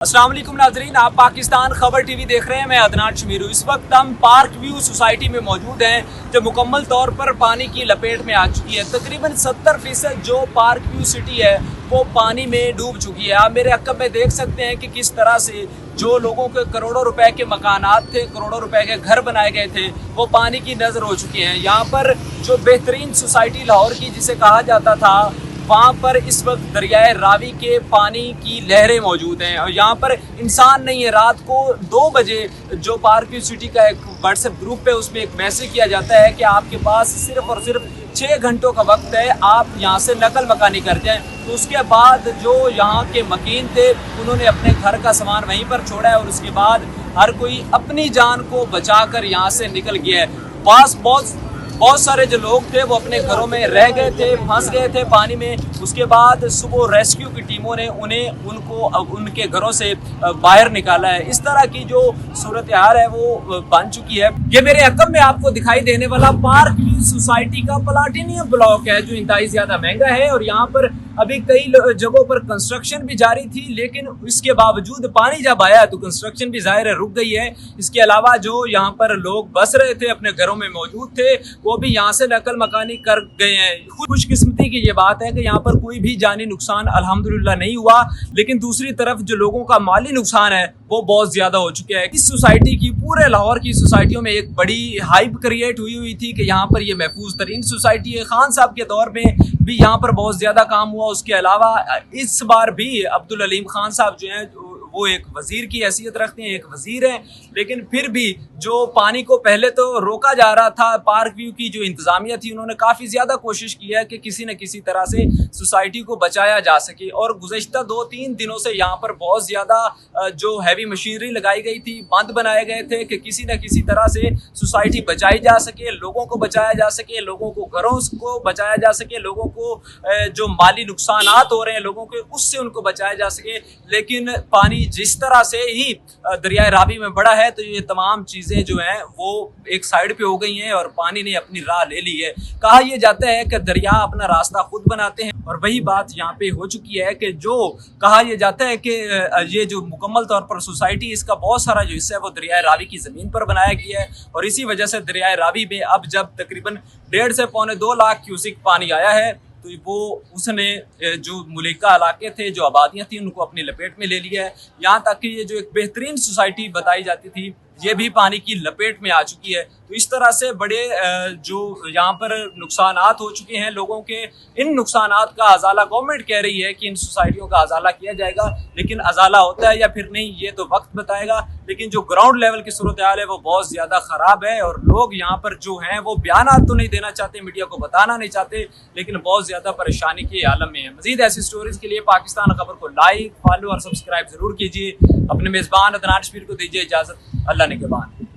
अस्सलाम वालेकुम नाजरीन, आप पाकिस्तान खबर टीवी देख रहे हैं। मैं अदनान शमीरू। इस वक्त हम पार्क व्यू सोसाइटी में मौजूद हैं जो मुकम्मल तौर पर पानी की लपेट में आ चुकी है। तकरीबन 70% जो पार्क व्यू सिटी है वो पानी में डूब चुकी है। आप मेरे अक्कब में देख सकते हैं कि किस तरह से जो लोगों के करोड़ों रुपए के मकानात थे, करोड़ों रुपए के घर बनाए गए थे, वो पानी की नज़र हो चुके हैं। यहाँ पर जो बेहतरीन सोसाइटी लाहौर की जिसे कहा जाता था, वहाँ पर इस वक्त दरियाए रावी के पानी की लहरें मौजूद हैं और यहाँ पर इंसान नहीं है। रात को 2 बजे जो पार्क व्यू सिटी का एक व्हाट्सएप ग्रुप है उसमें एक मैसेज किया जाता है कि आपके पास सिर्फ और सिर्फ 6 घंटों का वक्त है, आप यहाँ से नकल मकानी कर जाएं। तो उसके बाद जो यहाँ के मकीन थे उन्होंने अपने घर का सामान वहीं पर छोड़ा है और उसके बाद हर कोई अपनी जान को बचाकर यहाँ से निकल गया है। बहुत सारे जो लोग थे वो अपने घरों में रह गए थे, फंस गए थे पानी में। उसके बाद सुबह रेस्क्यू की टीमों ने उनको उनके घरों से बाहर निकाला है। इस तरह की जो सूरत हाल है वो बन चुकी है। ये मेरे अकब में आपको दिखाई देने वाला पार्क व्यू सोसाइटी का प्लाटिनियम ब्लॉक है जो इंतहाई ज्यादा महंगा है और यहाँ पर अभी कई जगहों पर कंस्ट्रक्शन भी जारी थी, लेकिन इसके बावजूद पानी जब आया तो कंस्ट्रक्शन भी जाहिर है रुक गई है। इसके अलावा जो यहाँ पर लोग बस रहे थे, अपने घरों में मौजूद थे, वो भी यहाँ से नकल मकानी कर गए हैं। खुशकिस्मती की ये बात है कि यहाँ पर कोई भी जानी नुकसान अल्हम्दुलिल्लाह नहीं हुआ, लेकिन दूसरी तरफ जो लोगों का माली नुकसान है वो बहुत ज्यादा हो चुका है। इस सोसाइटी की, पूरे लाहौर की सोसाइटियों में एक बड़ी हाइप क्रिएट हुई थी कि यहाँ पर ये महफूज तरीन सोसाइटी है। खान साहब के दौर में भी यहाँ पर बहुत ज्यादा काम हुआ। उसके अलावा इस बार भी अब्दुल अलीम खान साहब जो हैं वो एक वजीर की हैसियत रखते हैं, एक वजीर हैं, लेकिन फिर भी जो पानी को पहले तो रोका जा रहा था, पार्क व्यू की जो इंतजामिया थी उन्होंने काफ़ी ज़्यादा कोशिश की है कि किसी न किसी तरह से सोसाइटी को बचाया जा सके। और गुज़श्ता 2-3 दिनों से यहाँ पर बहुत ज़्यादा जो हैवी मशीनरी लगाई गई थी, बंद बनाए गए थे कि किसी न किसी तरह से सोसाइटी बचाई जा सके, लोगों को बचाया जा सके, लोगों को घरों को बचाया जा सके, लोगों को जो माली नुकसानात हो रहे हैं लोगों के उससे उनको बचाया जा सके। लेकिन पानी जिस तरह से ही दरियाए रावी में बढ़ा है तो ये तमाम चीज़ें जो हैं वो एक साइड पे हो गई हैं और पानी ने अपनी राह ले ली है। कहा यह जाता है कि दरिया अपना रास्ता खुद बनाते हैं और वही बात यहाँ पे हो चुकी है कि जो कहा यह जाता है कि ये जो मुकम्मल तौर पर सोसाइटी, इसका बहुत सारा जो हिस्सा है वो दरियाए रावी की ज़मीन पर बनाया गया है और इसी वजह से दरियाए रावी में अब जब तकरीबन 1.5 से पौने 2 लाख क्यूसिक पानी आया है तो वो उसने जो मुलिका इलाके थे, जो आबादियाँ थी, उनको अपनी लपेट में ले लिया है। यहाँ तक कि ये जो एक बेहतरीन सोसाइटी बताई जाती थी ये भी पानी की लपेट में आ चुकी है। तो इस तरह से बड़े जो यहाँ पर नुकसानात हो चुके हैं लोगों के, इन नुकसानात का अजाला गवर्नमेंट कह रही है कि इन सोसाइटियों का अजाला किया जाएगा, लेकिन अजाला होता है या फिर नहीं ये तो वक्त बताएगा। लेकिन जो ग्राउंड लेवल की सूरत हाल है वो बहुत ज़्यादा ख़राब है और लोग यहाँ पर जो हैं वो बयानात तो नहीं देना चाहते, मीडिया को बताना नहीं चाहते, लेकिन बहुत ज़्यादा परेशानी के आलम में है। मज़ीद ऐसी स्टोरीज़ के लिए पाकिस्तान खबर को लाइक, फॉलो और सब्सक्राइब ज़रूर कीजिए। अपने मेज़बान अदनान शमीर को दीजिए इजाज़त। अल्लाह ने के बाद।